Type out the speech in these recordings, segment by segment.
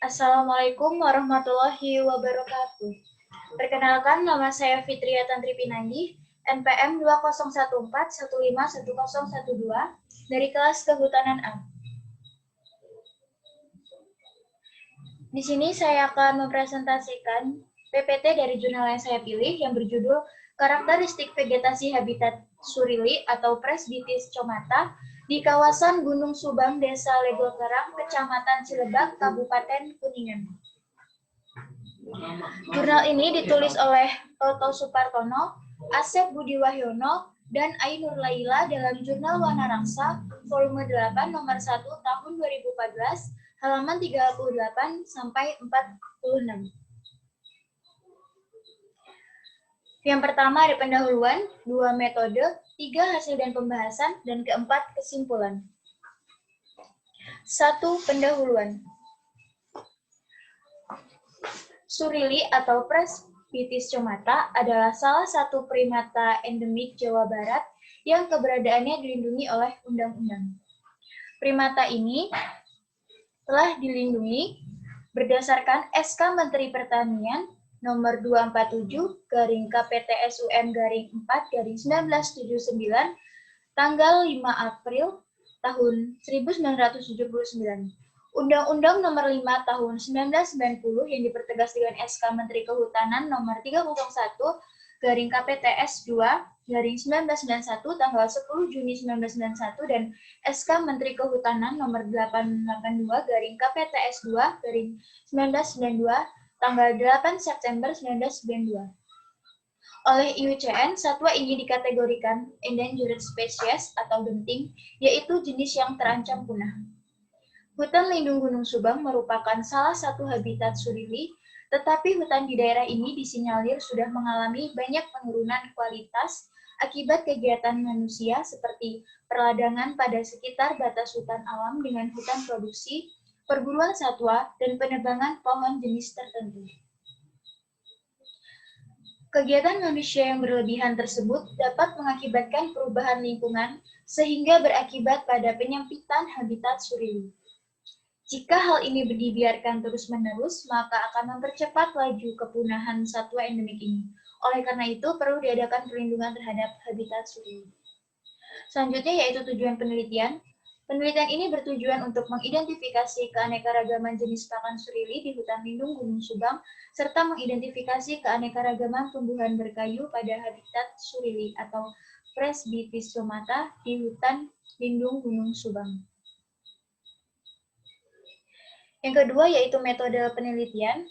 Assalamualaikum warahmatullahi wabarakatuh. Perkenalkan, nama saya Fitria Tantri Pinanggi, NPM 2014151012 dari kelas Kehutanan A. Di sini saya akan mempresentasikan PPT dari jurnal yang saya pilih yang berjudul Karakteristik Vegetasi Habitat Surili atau Presbytis comata di kawasan Gunung Subang, Desa Legokerang, Kecamatan Cilebak, Kabupaten Kuningan. Jurnal ini ditulis oleh Toto Supartono, Asep Budi Wahyono, dan Ainur Laila dalam Jurnal Wanarangsa volume 8 nomor 1 tahun 2014, halaman 38 sampai 46. Yang pertama ada pendahuluan, 2 metode, 3 hasil dan pembahasan, dan keempat kesimpulan. 1. Pendahuluan. Surili atau Presbytis comata adalah salah satu primata endemik Jawa Barat yang keberadaannya dilindungi oleh undang-undang. Primata ini telah dilindungi berdasarkan SK Menteri Pertanian nomor 247/KPTSUM-4/1979 tanggal 5 April tahun 1979. Undang-Undang nomor 5 tahun 1990 yang dipertegas dengan SK Menteri Kehutanan nomor 301/KPTS2/1991 tanggal 10 Juni 1991 dan SK Menteri Kehutanan nomor 882/KPTS2/1992 tanggal 8 September 1992. Oleh IUCN, satwa ini dikategorikan endangered species atau genting, yaitu jenis yang terancam punah. Hutan lindung Gunung Subang merupakan salah satu habitat surili, tetapi hutan di daerah ini disinyalir sudah mengalami banyak penurunan kualitas akibat kegiatan manusia seperti perladangan pada sekitar batas hutan alam dengan hutan produksi, perburuan satwa, dan penebangan pohon jenis tertentu. Kegiatan manusia yang berlebihan tersebut dapat mengakibatkan perubahan lingkungan sehingga berakibat pada penyempitan habitat surili. Jika hal ini dibiarkan terus-menerus, maka akan mempercepat laju kepunahan satwa endemik ini. Oleh karena itu, perlu diadakan perlindungan terhadap habitat surili. Selanjutnya yaitu tujuan penelitian. Penelitian ini bertujuan untuk mengidentifikasi keanekaragaman jenis pakan surili di hutan lindung Gunung Subang, serta mengidentifikasi keanekaragaman tumbuhan berkayu pada habitat surili atau Presbytis comata di hutan lindung Gunung Subang. Yang kedua yaitu metode penelitian.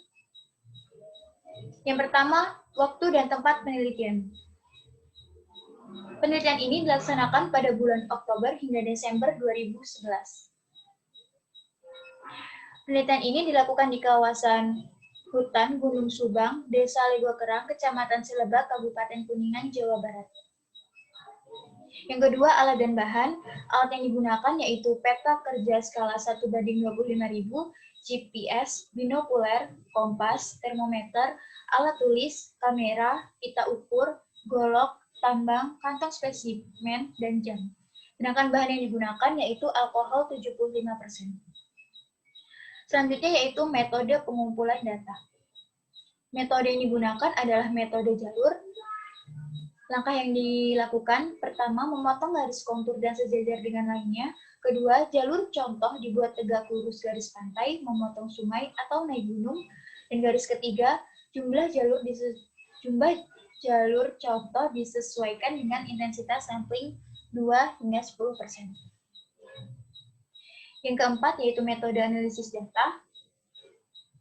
Yang pertama, waktu dan tempat penelitian. Penelitian ini dilaksanakan pada bulan Oktober hingga Desember 2011. Penelitian ini dilakukan di kawasan hutan Gunung Subang, Desa Legokerang, Kecamatan Cilebak, Kabupaten Kuningan, Jawa Barat. Yang kedua, alat dan bahan. Alat yang digunakan yaitu peta kerja skala 1/25.000, GPS, binokuler, kompas, termometer, alat tulis, kamera, pita ukur, golok, tambang, kantong spesimen, dan jam. Sedangkan bahan yang digunakan yaitu alkohol 75%. Selanjutnya yaitu metode pengumpulan data. Metode yang digunakan adalah metode jalur. Langkah yang dilakukan, pertama, memotong garis kontur dan sejajar dengan lainnya. Kedua, jalur contoh dibuat tegak lurus garis pantai, memotong sungai, atau naik gunung. Dan garis ketiga, jumlah jalur contoh disesuaikan dengan intensitas sampling 2 hingga 10%. Yang keempat, yaitu metode analisis data.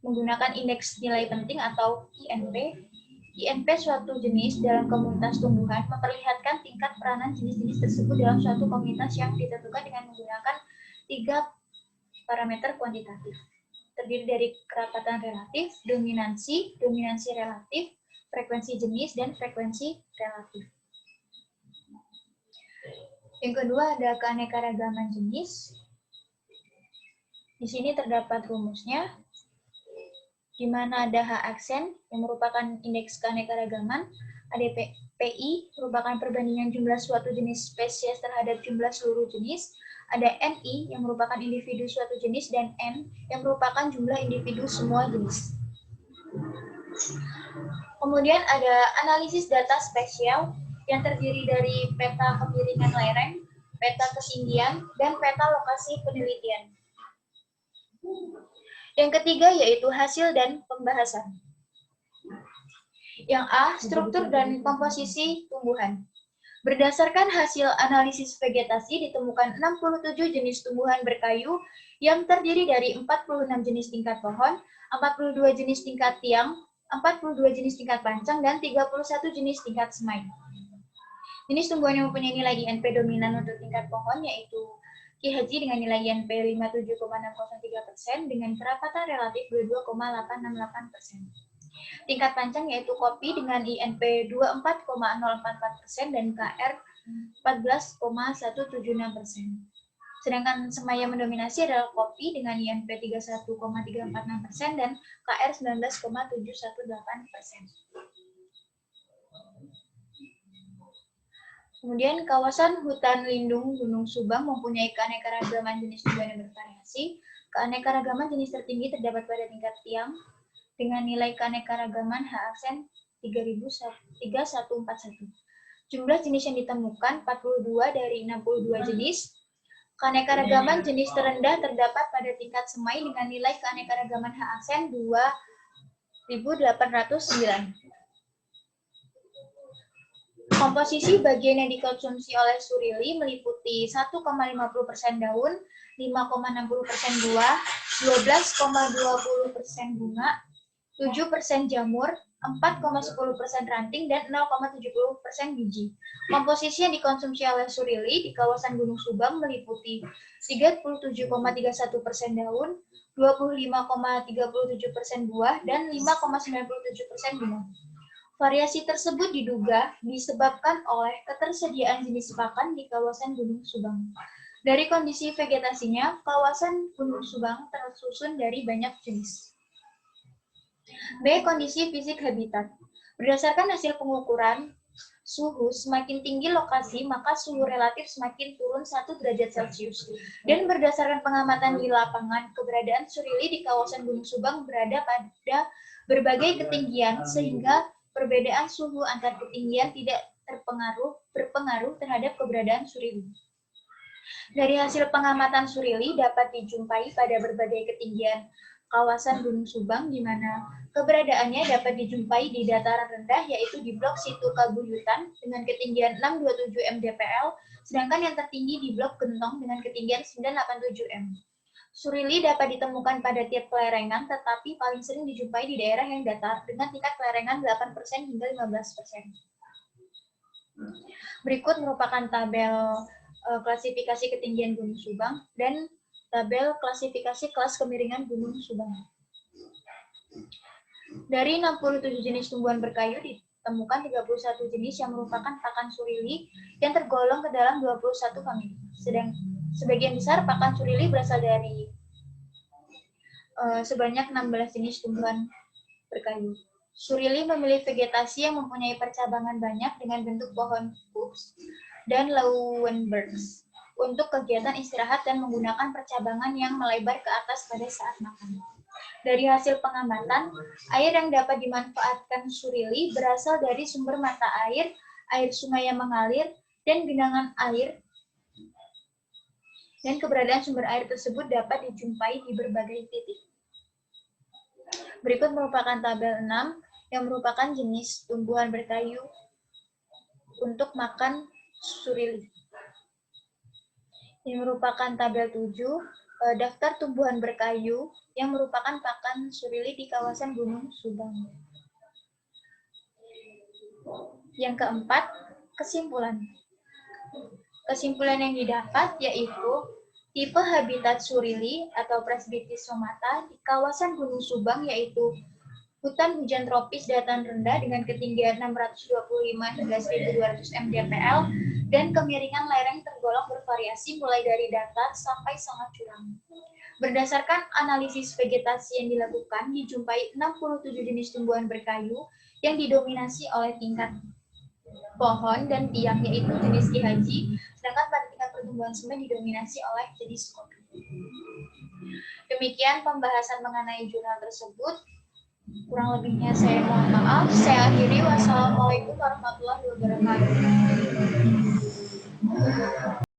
Menggunakan indeks nilai penting atau INP. INP suatu jenis dalam komunitas tumbuhan memperlihatkan tingkat peranan jenis-jenis tersebut dalam suatu komunitas yang ditentukan dengan menggunakan 3 parameter kuantitatif. Terdiri dari kerapatan relatif, dominansi relatif, frekuensi jenis, dan frekuensi relatif. Yang kedua ada keanekaragaman jenis. Di sini terdapat rumusnya, di mana ada H aksen yang merupakan indeks keanekaragaman, PI merupakan perbandingan jumlah suatu jenis spesies terhadap jumlah seluruh jenis. Ada NI yang merupakan individu suatu jenis dan N yang merupakan jumlah individu semua jenis. Kemudian ada analisis data spesial yang terdiri dari peta kemiringan lereng, peta ketinggian, dan peta lokasi penelitian. Yang ketiga yaitu hasil dan pembahasan. Yang A, struktur dan komposisi tumbuhan. Berdasarkan hasil analisis vegetasi, ditemukan 67 jenis tumbuhan berkayu yang terdiri dari 46 jenis tingkat pohon, 42 jenis tingkat tiang, 42 jenis tingkat pancang, dan 31 jenis tingkat semai. Jenis tumbuhan yang mempunyai nilai INP dominan untuk tingkat pohon yaitu Ki Haji dengan nilai INP 57,603% dengan kerapatan relatif 22,868%. Tingkat pancang yaitu kopi dengan INP 24,044% dan KR 14,176%. Sedangkan semai yang mendominasi adalah kopi dengan INP 31,346% dan KR 19,718%. Kemudian kawasan hutan lindung Gunung Subang mempunyai keanekaragaman jenis tumbuhan yang bervariasi. Keanekaragaman jenis tertinggi terdapat pada tingkat tiang dengan nilai keanekaragaman H aksen 3141. Jumlah jenis yang ditemukan 42 dari 62 jenis. Keanekaragaman jenis terendah terdapat pada tingkat semai dengan nilai keanekaragaman H aksen 2809. Komposisi bagian yang dikonsumsi oleh surili meliputi 1,50% daun, 5,60% buah, 12,20% bunga, 7% jamur, 4,10% ranting, dan 0,70% biji. Komposisi yang dikonsumsi oleh surili di kawasan Gunung Subang meliputi 37,31% daun, 25,37% buah, dan 5,97% bunga. Variasi tersebut diduga disebabkan oleh ketersediaan jenis pakan di kawasan Gunung Subang. Dari kondisi vegetasinya, kawasan Gunung Subang tersusun dari banyak jenis. B. Kondisi fisik habitat. Berdasarkan hasil pengukuran suhu, semakin tinggi lokasi, maka suhu relatif semakin turun 1 derajat Celcius. Dan berdasarkan pengamatan di lapangan, keberadaan surili di kawasan Gunung Subang berada pada berbagai ketinggian, sehingga perbedaan suhu antar ketinggian tidak berpengaruh terhadap keberadaan surili. Dari hasil pengamatan surili dapat dijumpai pada berbagai ketinggian kawasan Gunung Subang, di mana keberadaannya dapat dijumpai di dataran rendah, yaitu di blok Situ Kabuyutan dengan ketinggian 627 mdpl, sedangkan yang tertinggi di blok Gentong dengan ketinggian 987 m. Surili dapat ditemukan pada tiap kelerengan, tetapi paling sering dijumpai di daerah yang datar dengan tingkat kelerengan 8% hingga 15%. Berikut merupakan tabel klasifikasi ketinggian Gunung Subang dan tabel klasifikasi kelas kemiringan Gunung Subang. Dari 67 jenis tumbuhan berkayu ditemukan 31 jenis yang merupakan pakan surili yang tergolong ke dalam 21 famili. Sebagian besar pakan surili berasal dari sebanyak 16 jenis tumbuhan berkayu. Surili memilih vegetasi yang mempunyai percabangan banyak dengan bentuk pohon kuks dan Lowenbergs untuk kegiatan istirahat dan menggunakan percabangan yang melebar ke atas pada saat makan. Dari hasil pengamatan, air yang dapat dimanfaatkan surili berasal dari sumber mata air, air sungai yang mengalir, dan genangan air. Dan keberadaan sumber air tersebut dapat dijumpai di berbagai titik. Berikut merupakan tabel 6 yang merupakan jenis tumbuhan berkayu untuk makan surili. Ini merupakan tabel 7, daftar tumbuhan berkayu yang merupakan pakan surili di kawasan Gunung Subang. Yang keempat, kesimpulan. Kesimpulan yang didapat yaitu tipe habitat surili atau Presbytis somata di kawasan Gunung Subang yaitu hutan hujan tropis dataran rendah dengan ketinggian 625 hingga 1200 mdpl dan kemiringan lereng tergolong bervariasi mulai dari datar sampai sangat curam. Berdasarkan analisis vegetasi yang dilakukan, dijumpai 67 jenis tumbuhan berkayu yang didominasi oleh tingkat pohon dan tiang yaitu jenis Ki Haji, sedangkan pada tingkat pertumbuhan semen didominasi oleh jenis kopi. Demikian pembahasan mengenai jurnal tersebut. Kurang lebihnya saya mohon maaf. Saya akhiri. Wassalamualaikum warahmatullahi wabarakatuh.